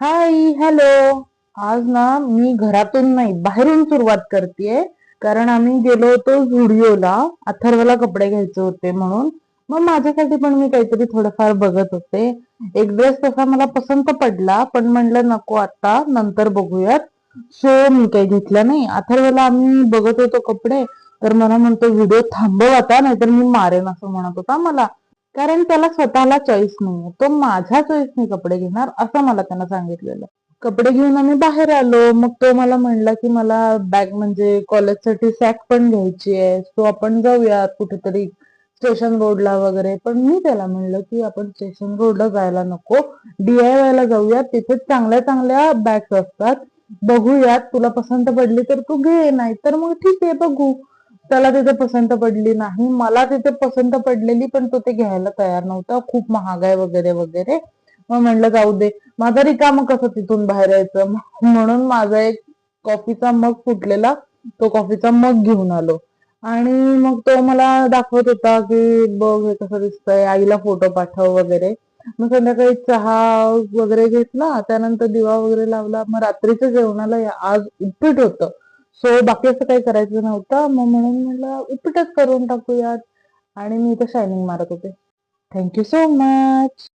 Hi hello. आज ना मी घरातून नाही बाहेरून सुरुवात करतेय. कारण आम्ही गेलो होतो झुडिओला. अथर्वला कपडे घ्यायचे होते म्हणून. मग माझ्यासाठी पण मी काहीतरी थोडंफार बघत होते. एक ड्रेस तसा मला पसंत पडला, पण म्हणलं नको आता, नंतर बघूयात. सो मी काही घेतलं नाही. अथर्वला आम्ही बघत होतो कपडे, तर मला म्हणतो व्हिडिओ थांबव आता, नाहीतर मी मारेन, असं म्हणत होता मला. कारण त्याला स्वतःला चॉईस नाहीये, तो माझ्या चॉईसने कपडे घेणार असं मला त्यानं सांगितलेलं. कपडे घेऊन आम्ही बाहेर आलो. मग तो मला म्हणला की मला बॅग म्हणजे कॉलेजसाठी सॅक पण घ्यायची आहे, सो आपण जाऊयात कुठेतरी स्टेशन रोडला वगैरे. पण मी त्याला म्हणलं की आपण स्टेशन रोडला जायला नको, DIY ला जाऊयात, तिथे चांगल्या चांगल्या बॅग्स असतात. बघूयात, तुला पसंत पडली तर तू घे, नाही तर मग ठीक आहे बघू. त्याला तिथे पसंत पडली नाही, मला तिथे पसंत पडलेली, पण तो ते घ्यायला तयार नव्हता. खूप महाग आहे वगैरे वगैरे. मग म्हणलं जाऊ दे, माझं रिकामं कसं तिथून बाहेर यायचं. म्हणून माझा एक कॉफीचा मग फुटलेला, तो कॉफीचा मग घेऊन आलो. आणि मग तो मला दाखवत होता की बघ हे कसं दिसतंय, आईला फोटो पाठव वगैरे. मग संध्याकाळी चहा वगैरे घेतला, त्यानंतर दिवा वगैरे लावला. मग रात्रीच्या जेवणाला आज उपीट होतं. सो बाकी असं काही करायचं नव्हतं, मग म्हणून मला उपीटच करून टाकूयात. आणि मी इथं शायनिंग मारत होते. Thank you so much.